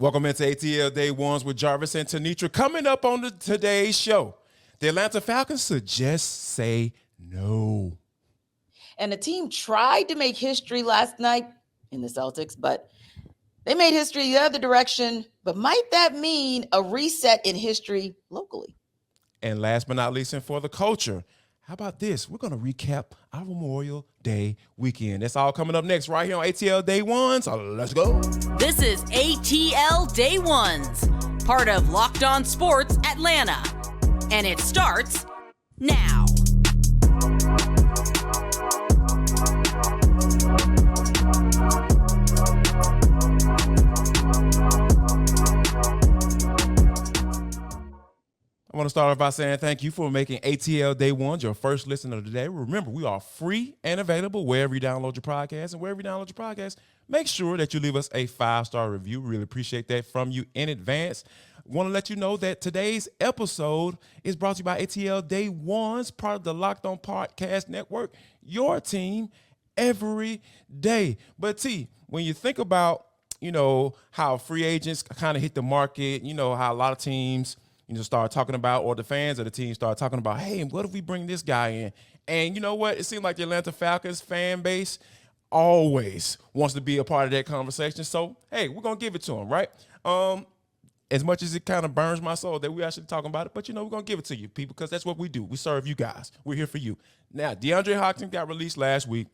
Welcome into ATL Day Ones with Jarvis and Tenitra. Coming up on today's show, the Atlanta Falcons suggest say no. And the team tried to make history last night in the Celtics, but they made history the other direction. But might that mean a reset in history locally? And last but not least, and for the culture, how about this? We're going to recap our Memorial Day weekend. That's all coming up next right here on ATL Day Ones. So let's go. This is ATL Day Ones, part of Locked On Sports Atlanta. And it starts now. I want to start off by saying thank you for making ATL Day Ones your first listen of the day. Remember, we are free and available wherever you download your podcast. And wherever you download your podcast, make sure that you leave us a 5-star review. We really appreciate that from you in advance. Want to let you know that today's episode is brought to you by ATL Day Ones, part of the Locked On Podcast Network, your team every day. But T, when you think about, how free agents kind of hit the market, how a lot of teams start talking about, or the fans of the team start talking about, hey, what if we bring this guy in? And you know what? It seems like the Atlanta Falcons fan base always wants to be a part of that conversation. So, hey, we're going to give it to them, right? As much as it kind of burns my soul that we're actually talking about it, but, we're going to give it to you, people, because that's what we do. We serve you guys. We're here for you. Now, DeAndre Hopkins got released last week,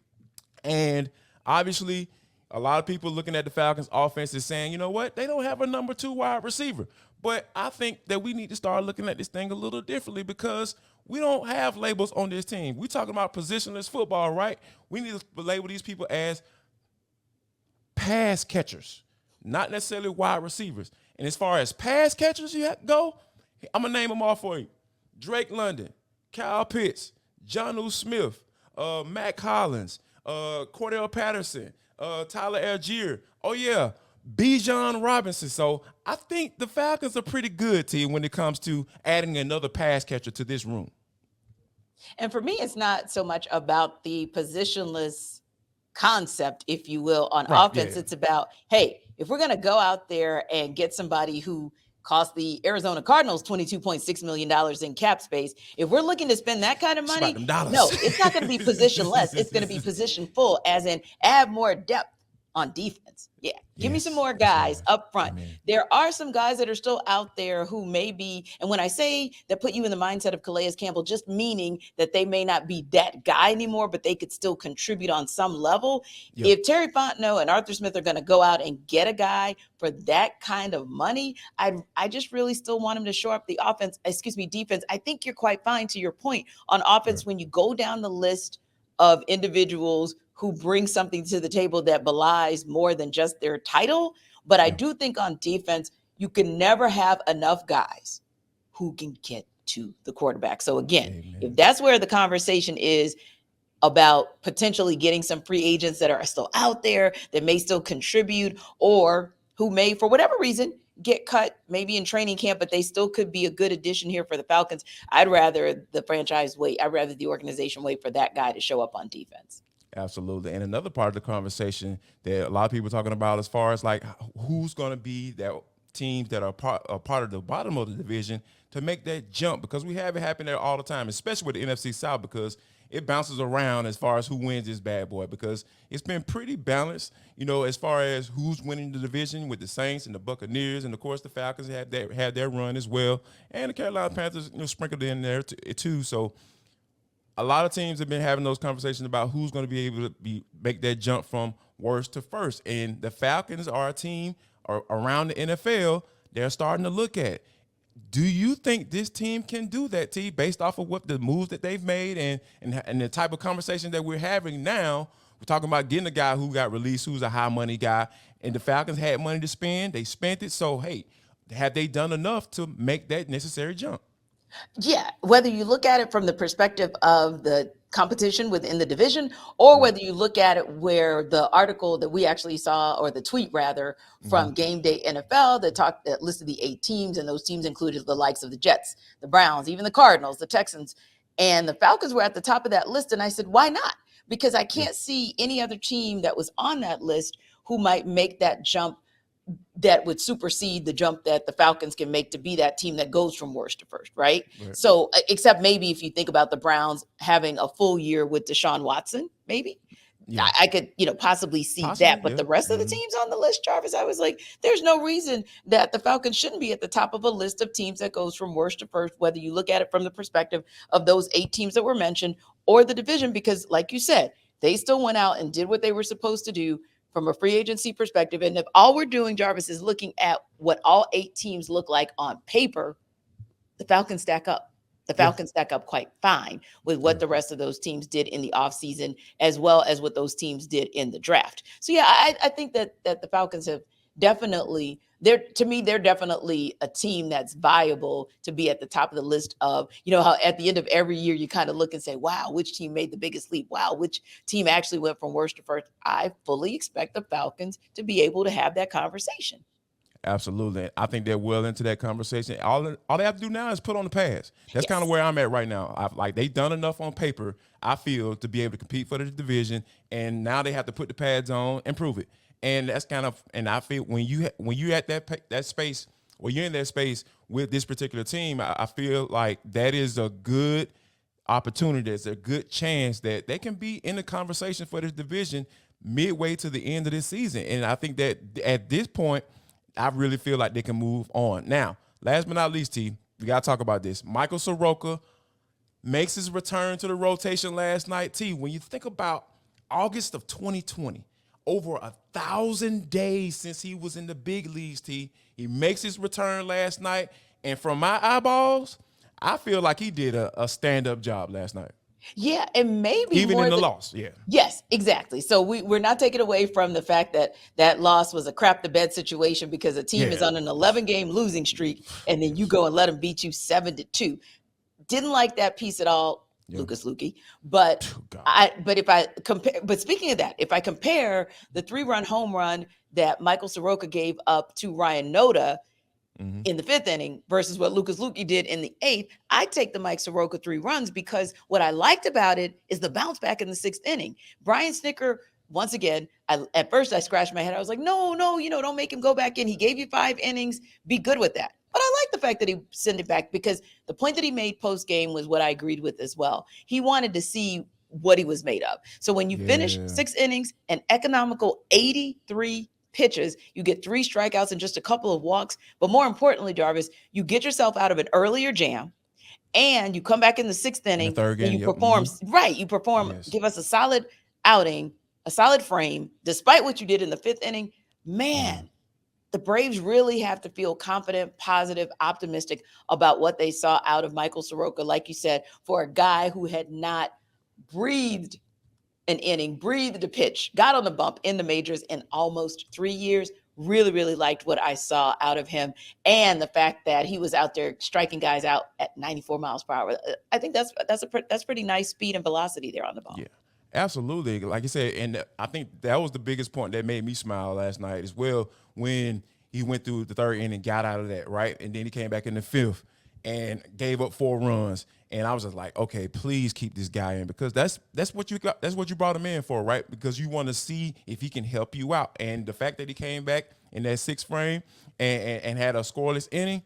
and obviously a lot of people looking at the Falcons offense is saying, you know what? They don't have a number 2 wide receiver. But I think that we need to start looking at this thing a little differently because we don't have labels on this team. We're talking about positionless football, right? We need to label these people as pass catchers, not necessarily wide receivers. And as far as pass catchers go, I'm going to name them all for you. Drake London, Kyle Pitts, Jonnu Smith, Matt Collins, Cordell Patterson, Tyler Algier. Oh, yeah. Bijan Robinson. So I think the Falcons are pretty good, T, when it comes to adding another pass catcher to this room. And for me, it's not so much about the positionless concept, if you will, on offense. Yeah. It's about, hey, if we're going to go out there and get somebody who cost the Arizona Cardinals $22.6 million in cap space, if we're looking to spend that kind of money, no, it's not going to be positionless. It's going to be position full, as in add more depth on defense. Yeah. Give me some more guys up front. Amen. There are some guys that are still out there who may be, and when I say that, put you in the mindset of Calais Campbell, just meaning that they may not be that guy anymore, but they could still contribute on some level. Yep. If Terry Fontenot and Arthur Smith are going to go out and get a guy for that kind of money, I just really still want him to shore up the defense. I think you're quite fine, to your point, on offense. When you go down the list of individuals who bring something to the table that belies more than just their title. But I do think on defense, you can never have enough guys who can get to the quarterback. So again, if that's where the conversation is about potentially getting some free agents that are still out there, that may still contribute, or who may, for whatever reason, get cut maybe in training camp, but they still could be a good addition here for the Falcons, I'd rather the franchise wait. I'd rather the organization wait for that guy to show up on defense. Absolutely. And another part of the conversation that a lot of people are talking about, as far as like who's going to be that teams that are part of the bottom of the division to make that jump, because we have it happen there all the time, especially with the NFC South, because it bounces around as far as who wins this bad boy, because it's been pretty balanced, as far as who's winning the division, with the Saints and the Buccaneers, and of course the Falcons had their run as well, and the Carolina Panthers sprinkled in there too. So a lot of teams have been having those conversations about who's going to be able to make that jump from worst to first. And the Falcons are a team around the NFL they're starting to look at. Do you think this team can do that, T, based off of what the moves that they've made and the type of conversation that we're having now? We're talking about getting a guy who got released, who's a high-money guy, and the Falcons had money to spend. They spent it. So, hey, have they done enough to make that necessary jump? Yeah, whether you look at it from the perspective of the competition within the division, or whether you look at it where the article that we actually saw, or the tweet rather, from Game Day NFL that listed the 8 teams, and those teams included the likes of the Jets, the Browns, even the Cardinals, the Texans, and the Falcons were at the top of that list. And I said, why not? Because I can't see any other team that was on that list who might make that jump that would supersede the jump that the Falcons can make to be that team that goes from worst to first, right? So except maybe if you think about the Browns having a full year with Deshaun Watson, maybe. Yeah. I could, possibly see that. But the rest of the teams on the list, Jarvis, I was like, there's no reason that the Falcons shouldn't be at the top of a list of teams that goes from worst to first, whether you look at it from the perspective of those 8 teams that were mentioned or the division, because like you said, they still went out and did what they were supposed to do from a free agency perspective. And if all we're doing, Jarvis, is looking at what all 8 teams look like on paper, the Falcons stack up. The Falcons stack up quite fine with what the rest of those teams did in the offseason, as well as what those teams did in the draft. So, I think that the Falcons have definitely, they're definitely a team that's viable to be at the top of the list of, how at the end of every year you kind of look and say, wow, which team made the biggest leap? Wow, which team actually went from worst to first? I fully expect the Falcons to be able to have that conversation. Absolutely. I think they're well into that conversation. All they have to do now is put on the pads. That's kind of where I'm at right now. They've done enough on paper, I feel, to be able to compete for the division, and now they have to put the pads on and prove it. And that's kind of, and I feel when you're at that space, or you're in that space with this particular team, I feel like that is a good opportunity. It's a good chance that they can be in the conversation for this division midway to the end of this season. And I think that at this point, I really feel like they can move on. Now, last but not least, T, we got to talk about this. Michael Soroka makes his return to the rotation last night. T, when you think about August of 2020, over 1,000 days since he was in the big leagues, T, he makes his return last night. And from my eyeballs, I feel like he did a stand-up job last night. Yeah, and maybe even more in the loss. Yeah. Yes, exactly. So we're not taking away from the fact that loss was a crap the bed situation, because a team is on an 11-game losing streak, and then you go and let them beat you 7-2. Didn't like that piece at all, Lucas Lukey. But speaking of that, if I compare the 3-run home run that Michael Soroka gave up to Ryan Noda in the 5th inning versus what Lucas Lukey did in the 8th, I take the Mike Soroka 3 runs, because what I liked about it is the bounce back in the 6th inning. Brian Snitker, once again, at first I scratched my head. I was like, no, don't make him go back in. He gave you 5 innings. Be good with that. But I like the fact that he sent it back, because the point that he made post-game was what I agreed with as well. He wanted to see what he was made of. So when you finish 6 innings, an economical 83 pitches, you get 3 strikeouts and just a couple of walks. But more importantly, Jarvis, you get yourself out of an earlier jam, and you come back in the 6th inning, and you perform. Right. You perform, give us a solid outing, a solid frame, despite what you did in the 5th inning. Man, the Braves really have to feel confident, positive, optimistic about what they saw out of Michael Soroka. Like you said, for a guy who had not breathed an inning, breathed a pitch, got on the bump in the majors in almost 3 years. Really, really liked what I saw out of him, and the fact that he was out there striking guys out at 94 miles per hour. I think that's pretty nice speed and velocity there on the ball. Yeah, absolutely. Like you said, and I think that was the biggest point that made me smile last night as well, when he went through the 3rd inning, got out of that, right? And then he came back in the 5th and gave up 4 runs. And I was just like, okay, please keep this guy in, because that's what you got. That's what you brought him in for, right? Because you want to see if he can help you out. And the fact that he came back in that 6th frame and had a scoreless inning,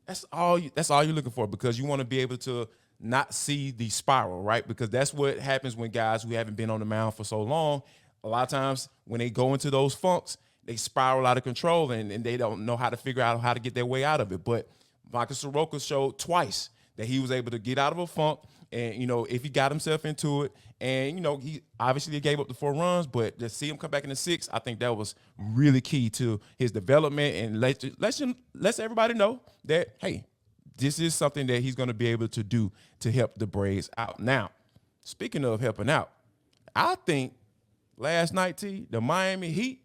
that's all you're looking for, because you want to be able to not see the spiral, right? Because that's what happens when guys who haven't been on the mound for so long, a lot of times when they go into those funks, they spiral out of control, and they don't know how to figure out how to get their way out of it. But Michael Soroka showed twice that he was able to get out of a funk, and, if he got himself into it, and, he obviously gave up the 4 runs, but to see him come back in the 6th, I think that was really key to his development, and let's everybody know that, hey, this is something that he's going to be able to do to help the Braves out. Now, speaking of helping out, I think last night, T, the Miami Heat,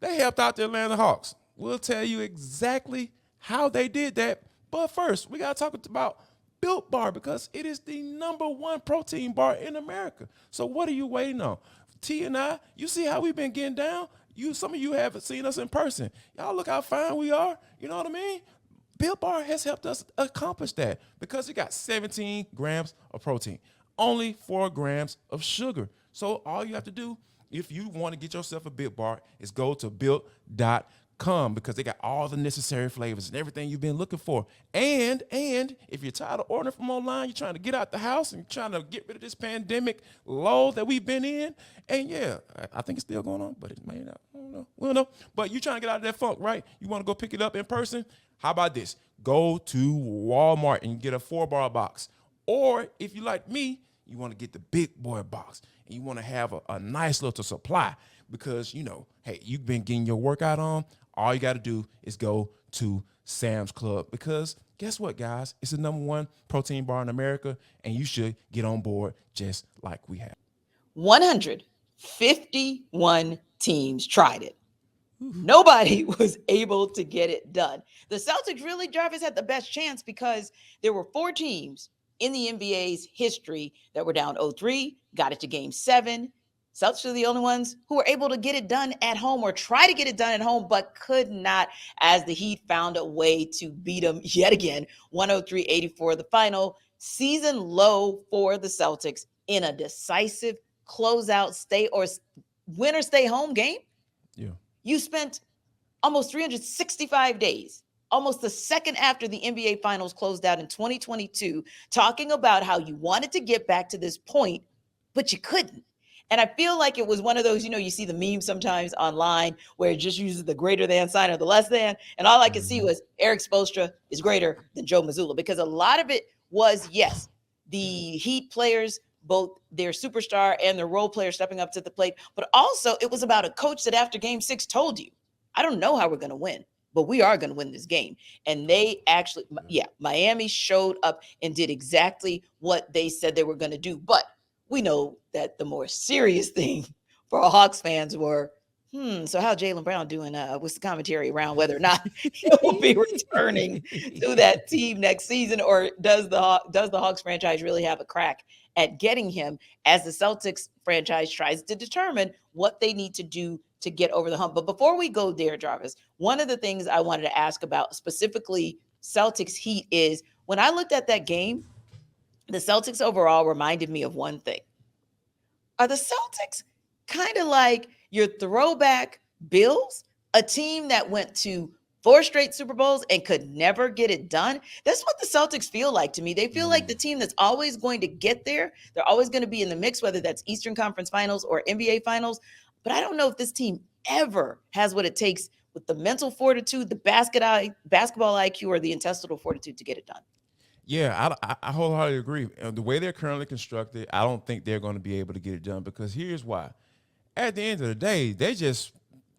they helped out the Atlanta Hawks. We'll tell you exactly how they did that. But first, we got to talk about Built Bar, because it is the #1 protein bar in America. So what are you waiting on? T and I, you see how we've been getting down? Some of you haven't seen us in person. Y'all look how fine we are. You know what I mean? Built Bar has helped us accomplish that, because it got 17 grams of protein, only 4 grams of sugar. So all you have to do, if you want to get yourself a Built Bar, is go to Built.com. come because they got all the necessary flavors and everything you've been looking for. And if you're tired of ordering from online, you're trying to get out the house and trying to get rid of this pandemic lull that we've been in. And yeah, I think it's still going on, but it may not. I don't know. We don't know. But you're trying to get out of that funk, right? You want to go pick it up in person? How about this? Go to Walmart and get a 4-bar box. Or if you like me, you want to get the big boy box and you want to have a nice little supply because, hey, you've been getting your workout on. All you got to do is go to Sam's Club because guess what, guys? It's the #1 protein bar in America, and you should get on board just like we have. 151 teams tried it. Nobody was able to get it done. The Celtics really, Jarvis, had the best chance because there were 4 teams in the NBA's history that were down 0-3, got it to game 7. Celtics are the only ones who were able to get it done at home or try to get it done at home, but could not as the Heat found a way to beat them yet again, 103-84, the final season low for the Celtics in a decisive closeout win or stay home game. Yeah. You spent almost 365 days, almost the second after the NBA Finals closed out in 2022, talking about how you wanted to get back to this point, but you couldn't. And I feel like it was one of those, you see the meme sometimes online where it just uses the greater than sign or the less than. And all I could see was Eric Spoelstra is greater than Joe Mazzulla because a lot of it was, yes, the Heat players, both their superstar and their role player stepping up to the plate. But also it was about a coach that after game 6 told you, I don't know how we're going to win, but we are going to win this game. And they actually, Miami showed up and did exactly what they said they were going to do. But we know that the more serious thing for Hawks fans were, so how Jaylen Brown doing with the commentary around whether or not he will be returning to that team next season, or does the Hawks franchise really have a crack at getting him as the Celtics franchise tries to determine what they need to do to get over the hump. But before we go there, Jarvis, one of the things I wanted to ask about specifically Celtics Heat is when I looked at that game, the Celtics overall reminded me of one thing. Are the Celtics kind of like your throwback Bills, a team that went to 4 straight Super Bowls and could never get it done? That's what the Celtics feel like to me. They feel like the team that's always going to get there. They're always going to be in the mix, whether that's Eastern Conference Finals or NBA Finals. But I don't know if this team ever has what it takes with the mental fortitude, the basketball IQ, or the intestinal fortitude to get it done. Yeah, I wholeheartedly agree. The way they're currently constructed, I don't think they're going to be able to get it done because here's why. At the end of the day, they just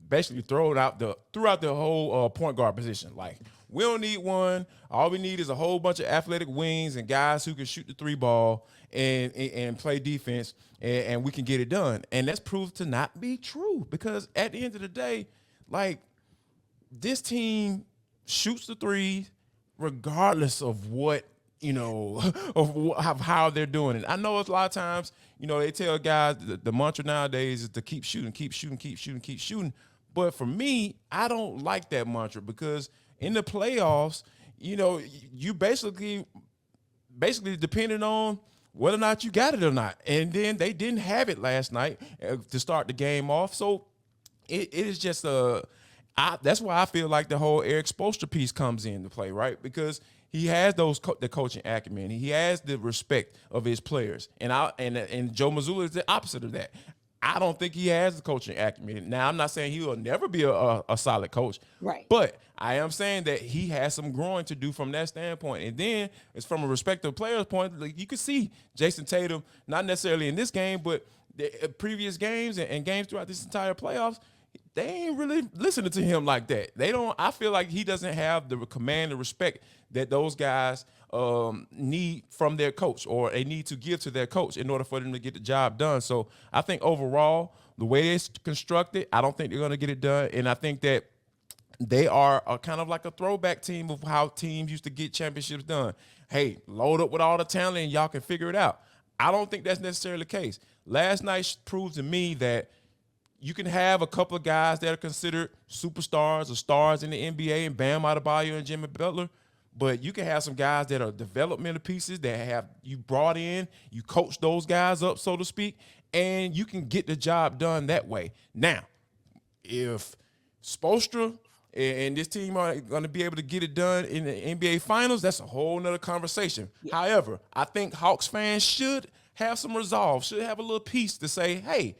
basically throughout the whole point guard position. Like, we don't need one. All we need is a whole bunch of athletic wings and guys who can shoot the 3 ball and play defense, and we can get it done. And that's proved to not be true because at the end of the day, like, this team shoots the 3 regardless of what, of how they're doing it. I know it's a lot of times, they tell guys the mantra nowadays is to keep shooting. But for me, I don't like that mantra because in the playoffs, you basically depending on whether or not you got it or not. And then they didn't have it last night to start the game off. So it is just that's why I feel like the whole Eric Spoelstra piece comes into play, right? Because he has the coaching acumen. He has the respect of his players. And Joe Mazzulla is the opposite of that. I don't think he has the coaching acumen. Now, I'm not saying he will never be a solid coach. Right. But I am saying that he has some growing to do from that standpoint. And then it's from a respective player's point. Like, you can see Jason Tatum, not necessarily in this game, but the previous games and games throughout this entire playoffs, they ain't really listening to him like that. I feel like he doesn't have the command and respect that those guys need from their coach, or they need to give to their coach in order for them to get the job done. So I think overall, the way it's constructed, I don't think they're going to get it done. And I think that they are kind of like a throwback team of how teams used to get championships done. Hey, load up with all the talent and y'all can figure it out. I don't think that's necessarily the case. Last night proved to me that you can have a couple of guys that are considered superstars or stars in the NBA, and Bam Adebayo and Jimmy Butler, but you can have some guys that are developmental pieces that have you brought in, you coach those guys up, so to speak, and you can get the job done that way. Now, if Spoelstra and this team are going to be able to get it done in the NBA Finals, that's a whole nother conversation. Yeah. However, I think Hawks fans should have some resolve, should have a little peace to say, hey,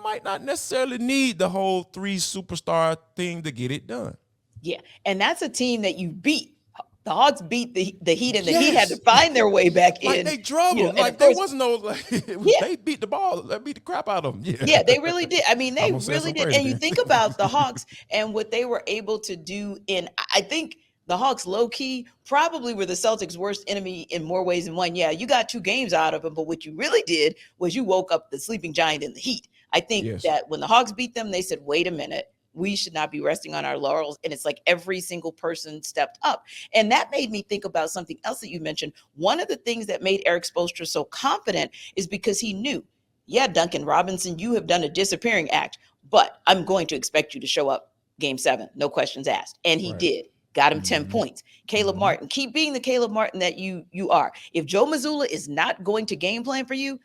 might not necessarily need the whole 3 superstar thing to get it done. Yeah, and that's a team that you beat. The Hawks beat the Heat, and the Heat had to find their way back in. They drove them. There wasn't no they beat the ball. They beat the crap out of them. Yeah, they really did. I mean, they really did. And you think about the Hawks and what they were able to do I think the Hawks low-key probably were the Celtics' worst enemy in more ways than one. Yeah, you got 2 games out of them, but what you really did was you woke up the sleeping giant in the Heat. I think that when the Hawks beat them, they said, wait a minute. We should not be resting on our laurels. And it's like every single person stepped up. And that made me think about something else that you mentioned. One of the things that made Eric Spoelstra so confident is because he knew, Duncan Robinson, you have done a disappearing act, but I'm going to expect you to show up game 7. No questions asked. And he did. Got him 10 points. Caleb Martin, keep being the Caleb Martin that you are. If Joe Mazzulla is not going to game plan for you,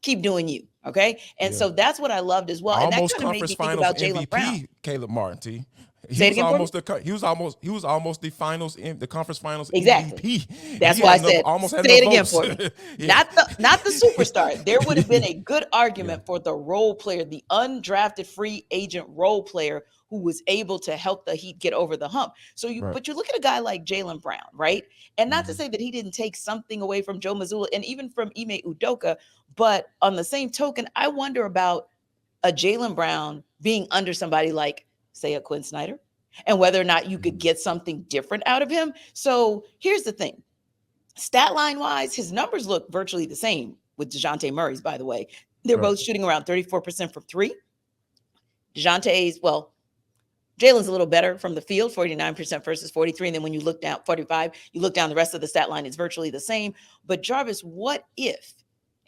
keep doing you. Okay. And so that's what I loved as well. Almost and that kind of made me think about Jaylen Brown. Caleb Martin, T. He was almost the finals in the conference finals MVP. That's why I said almost say it again for me. Not the superstar. There would have been a good argument for the role player, the undrafted free agent role player who was able to help the Heat get over the hump. But you look at a guy like Jaylen Brown, right? And not to say that he didn't take something away from Joe Mazzulla and even from Ime Udoka, but on the same token, I wonder about a Jaylen Brown being under somebody like, say, a Quinn Snyder, and whether or not you could get something different out of him. So here's the thing. Stat line wise, his numbers look virtually the same with DeJounte Murray's, by the way. They're both shooting around 34% from 3. DeJounte's, Jaylen's a little better from the field, 49% versus 43. And then when you look down 45, you look down the rest of the stat line, it's virtually the same. But Jarvis, what if,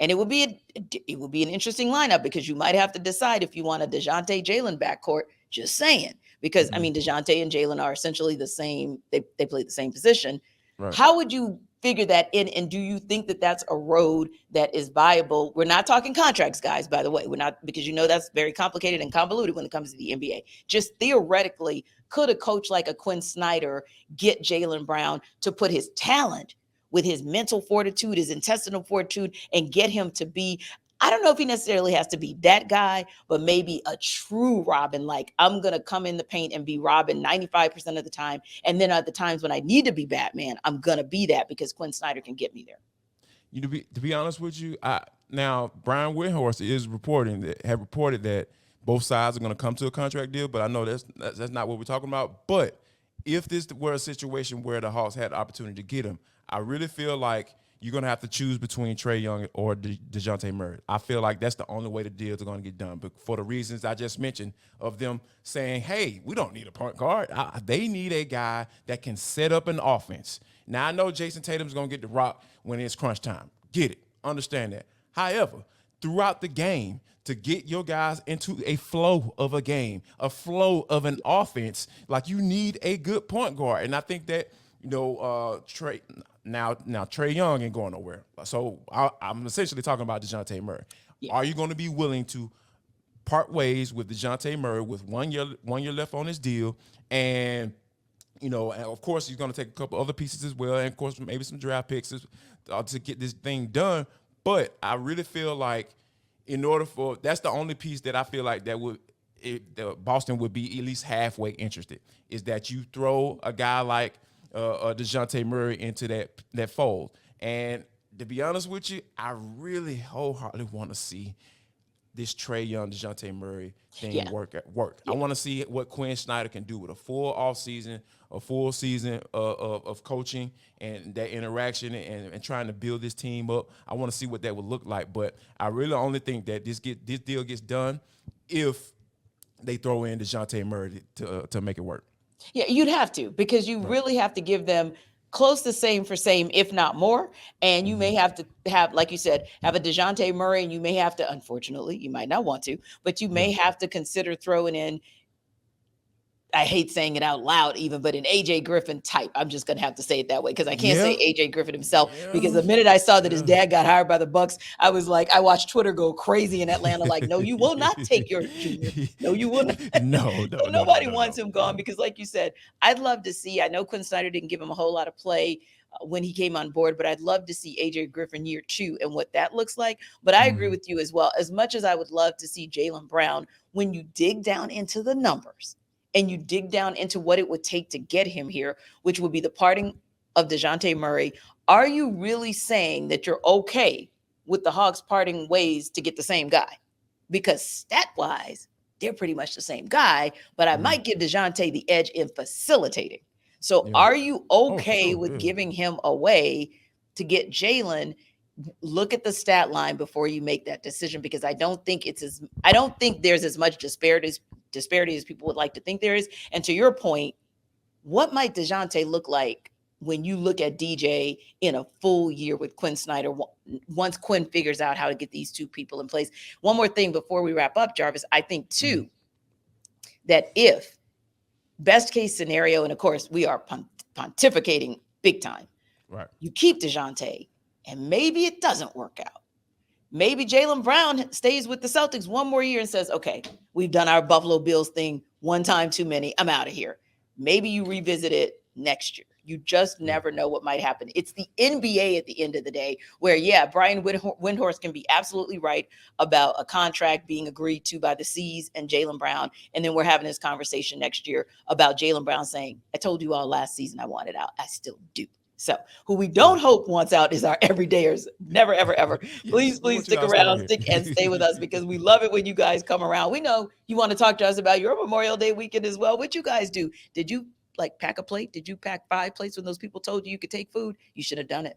and it would be an interesting lineup because you might have to decide if you want a DeJounte Jaylen backcourt, just saying, because I mean, DeJounte and Jaylen are essentially the same. They play the same position. Right. How would you figure that in? And do you think that that's a road that is viable? We're not talking contracts, guys, by the way. We're not, because that's very complicated and convoluted when it comes to the NBA. Just theoretically, could a coach like a Quinn Snyder get Jaylen Brown to put his talent with his mental fortitude, his intestinal fortitude, and get him to be, I don't know if he necessarily has to be that guy, but maybe a true Robin, like I'm going to come in the paint and be Robin 95% of the time. And then at the times when I need to be Batman, I'm going to be that because Quinn Snyder can get me there. To be honest with you, now Brian Windhorst have reported that both sides are going to come to a contract deal, but I know that's not what we're talking about. But if this were a situation where the Hawks had the opportunity to get him, I really feel like you're going to have to choose between Trae Young or DeJounte Murray. I feel like that's the only way the deals are going to get done. But for the reasons I just mentioned of them saying, hey, we don't need a point guard. They need a guy that can set up an offense. Now, I know Jason Tatum's going to get the rock when it's crunch time. Get it. Understand that. However, throughout the game, to get your guys into a flow of a game, a flow of an offense, like you need a good point guard. And I think that, Trae – Now Trae Young ain't going nowhere. So I'm essentially talking about DeJounte Murray. Yeah. Are you going to be willing to part ways with DeJounte Murray with 1 year left on his deal? And, and of course, he's going to take a couple other pieces as well. And, of course, maybe some draft picks to get this thing done. But I really feel like that's the only piece that I feel like Boston would be at least halfway interested, is that you throw a guy like DeJounte Murray into that fold. And to be honest with you, I really wholeheartedly want to see this Trae Young, DeJounte Murray thing work. Yeah. I want to see what Quinn Snyder can do with a full offseason, a full season of coaching and that interaction and trying to build this team up. I want to see what that would look like. But I really only think that this deal gets done if they throw in DeJounte Murray to make it work. Yeah, you'd have to, because you really have to give them close to same for same, if not more. And you may have to have, like you said, have a DeJounte Murray, and you may have to, unfortunately, you might not want to, but you may have to consider throwing in I hate saying it out loud even, but an AJ Griffin type. I'm just going to have to say it that way because I can't say AJ Griffin himself because the minute I saw that his dad got hired by the Bucks, I was like, I watched Twitter go crazy in Atlanta. Like, no, you will not take your junior. No, you will not. No, so nobody wants him gone because like you said, I'd love to see, I know Quinn Snyder didn't give him a whole lot of play when he came on board, but I'd love to see AJ Griffin year 2 and what that looks like. But I agree with you as well. As much as I would love to see Jaylen Brown, when you dig down into the numbers and you dig down into what it would take to get him here, which would be the parting of DeJounte Murray, are you really saying that you're okay with the Hawks parting ways to get the same guy? Because stat-wise, they're pretty much the same guy, but I might give DeJounte the edge in facilitating. So are you okay with giving him away to get Jaylen? Look at the stat line before you make that decision, because I don't think there's as much disparity as people would like to think there is. And to your point, what might DeJounte look like when you look at DJ in a full year with Quinn Snyder, once Quinn figures out how to get these two people in place? One more thing before we wrap up, Jarvis, I think too, that if best case scenario, and of course we are pontificating big time, right? You keep DeJounte and maybe it doesn't work out. Maybe Jaylen Brown stays with the Celtics one more year and says, okay, we've done our Buffalo Bills thing one time too many. I'm out of here. Maybe you revisit it next year. You just never know what might happen. It's the NBA at the end of the day where, Brian Windhorst can be absolutely right about a contract being agreed to by the C's and Jaylen Brown. And then we're having this conversation next year about Jaylen Brown saying, I told you all last season I wanted out. I still do. So who we don't hope wants out is our everydayers. Never, ever, ever. Please stick around, stay with us, because we love it when you guys come around. We know you want to talk to us about your Memorial Day weekend as well. What you guys do? Did you pack a plate? Did you pack 5 plates when those people told you could take food? You should have done it.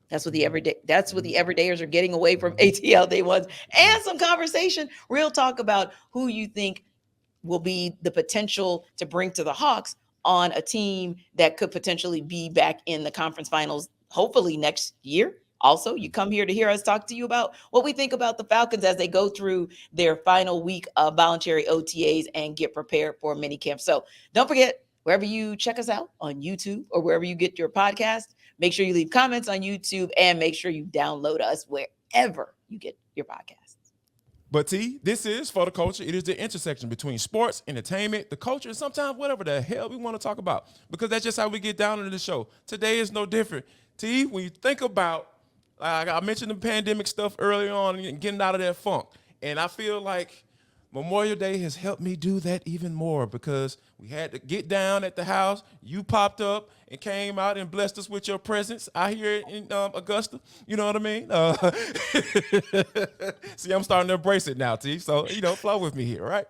That's what the everydayers are getting away from ATL Day Ones, and some conversation, real talk about who you think will be the potential to bring to the Hawks on a team that could potentially be back in the conference finals, hopefully next year. Also, you come here to hear us talk to you about what we think about the Falcons as they go through their final week of voluntary OTAs and get prepared for minicamp. So don't forget, wherever you check us out on YouTube or wherever you get your podcast, make sure you leave comments on YouTube and make sure you download us wherever you get your podcasts. But T, this is For the Culture. It is the intersection between sports, entertainment, the culture, and sometimes whatever the hell we want to talk about, because that's just how we get down into the show. Today is no different. T, when you think about, I mentioned the pandemic stuff earlier on and getting out of that funk, and I feel like Memorial Day has helped me do that even more, because we had to get down at the house. You popped up and came out and blessed us with your presence out here in Augusta. You know what I mean? See, I'm starting to embrace it now, T. So, flow with me here, right?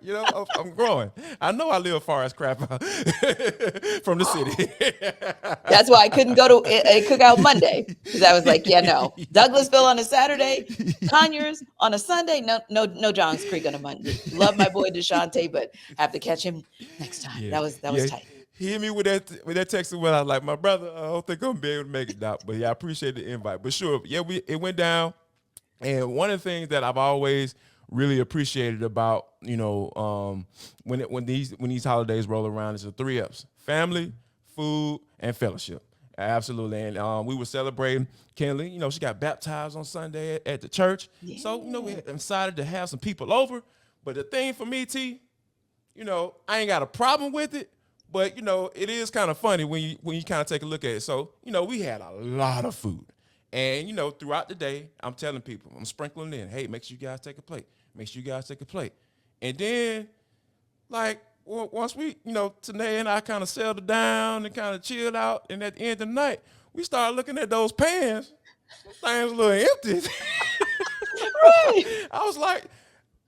I'm growing. I know I live far as crap from the city. That's why I couldn't go to a cookout Monday, because I was like, no. Douglasville on a Saturday, Conyers on a Sunday. No Johns Creek on a Monday. Love my boy DeJounte, but have to catch him next time. Yeah. That was tight. He hit me with that text when I was like, my brother, I don't think I'm gonna be able to make it, Doc. But I appreciate the invite. But sure, it went down. And one of the things that I've always really appreciated about, when these holidays roll around is the 3 F's: family, food, and fellowship. Absolutely. And we were celebrating Kenley. She got baptized on Sunday at the church. Yeah. So, we decided to have some people over. But the thing for me, T, I ain't got a problem with it. But, it is kind of funny when you kind of take a look at it. So, we had a lot of food. And, throughout the day, I'm telling people, I'm sprinkling in, hey, make sure you guys take a plate. Make sure you guys take a plate. And then, once we, Tanae and I kind of settled down and kind of chilled out, and at the end of the night, we started looking at those pans. Things a little empty. Right. I was like,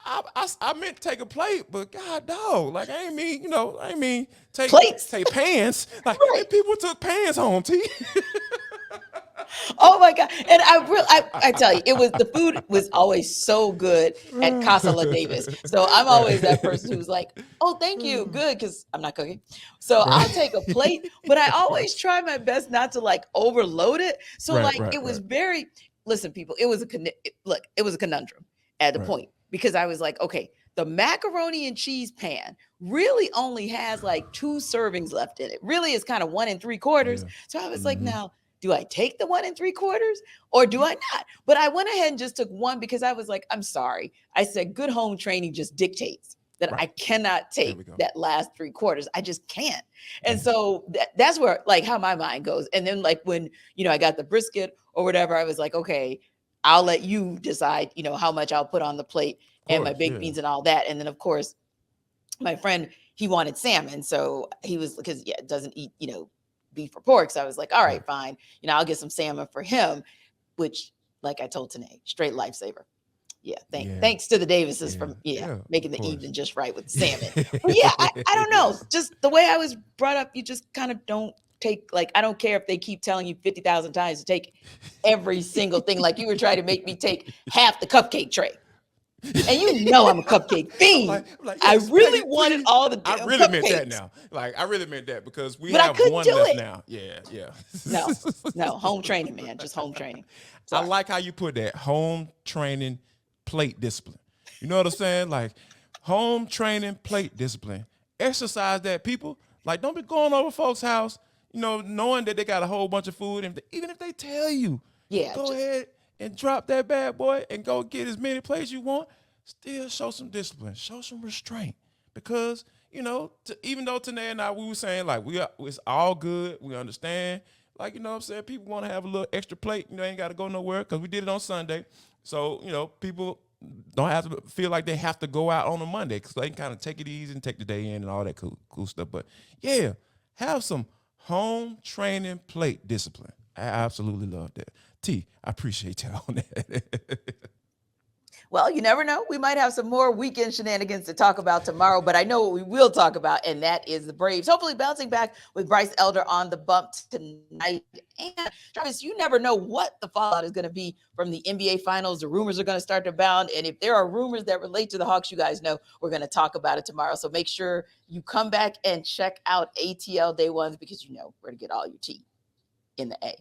I meant to take a plate, but God, dog, I ain't mean take plates, take pans. Right. People took pans home, T. Oh my God! And I tell you, the food was always so good at Casa La Davis. So I'm always that person who's like, "Oh, thank you, good," because I'm not cooking. So I'll take a plate, but I always try my best not to overload it. So it was very. Listen, people, it was a conundrum at the point. Because I was like, okay, the macaroni and cheese pan really only has like 2 servings left in it. Really is kind of 1 3/4. Yeah. So I was like, now, do I take the 1 3/4 or do I not? But I went ahead and just took 1 because I was like, I'm sorry. I said, good home training just dictates that I cannot take that last 3/4. I just can't. And so that's where, like, how my mind goes. And then, like, when, I got the brisket or whatever, I was like, okay, I'll let you decide, how much I'll put on the plate and my baked beans and all that. And then, of course, my friend, he wanted salmon. So he was, because it doesn't eat, beef or pork. So I was like, all right, fine. I'll get some salmon for him, which, like I told Tanae, straight lifesaver. Yeah, thanks to the Davises for making the evening just right with the salmon. But I don't know. Just the way I was brought up, you just kind of don't take, like, I don't care if they keep telling you 50,000 times to take every single thing. Like, you were trying to make me take half the cupcake tray. And I'm a cupcake fiend. I really wanted all the damn I really cupcakes. meant that now. Like, I really meant that because we have one left now. Yeah. No, home training, man. Just home training. Sorry. I like how you put that, home training plate discipline. You know what I'm saying? Like, home training plate discipline. Exercise that, people. Like, don't be going over folks' house, knowing that they got a whole bunch of food. And even if they tell you, go ahead and drop that bad boy and go get as many plates you want, still show some discipline, show some restraint. Because, even though Tanae and I, we were saying, like, it's all good, we understand. Like, what I'm saying? People want to have a little extra plate, ain't got to go nowhere because we did it on Sunday. So, people don't have to feel like they have to go out on a Monday because they can kind of take it easy and take the day in and all that cool stuff. But, have some home training plate discipline. I absolutely love that. T, I appreciate you on that. Well, you never know. We might have some more weekend shenanigans to talk about tomorrow, but I know what we will talk about, and that is the Braves. Hopefully bouncing back with Bryce Elder on the bump tonight. And Jarvis, you never know what the fallout is going to be from the NBA Finals. The rumors are going to start to abound, and if there are rumors that relate to the Hawks, you guys know we're going to talk about it tomorrow. So make sure you come back and check out ATL Day Ones because we're going to get all your tea in the A.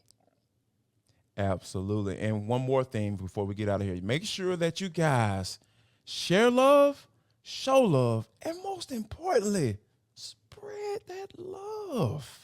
Absolutely. And one more thing before we get out of here. Make sure that you guys share love, show love, and most importantly, spread that love.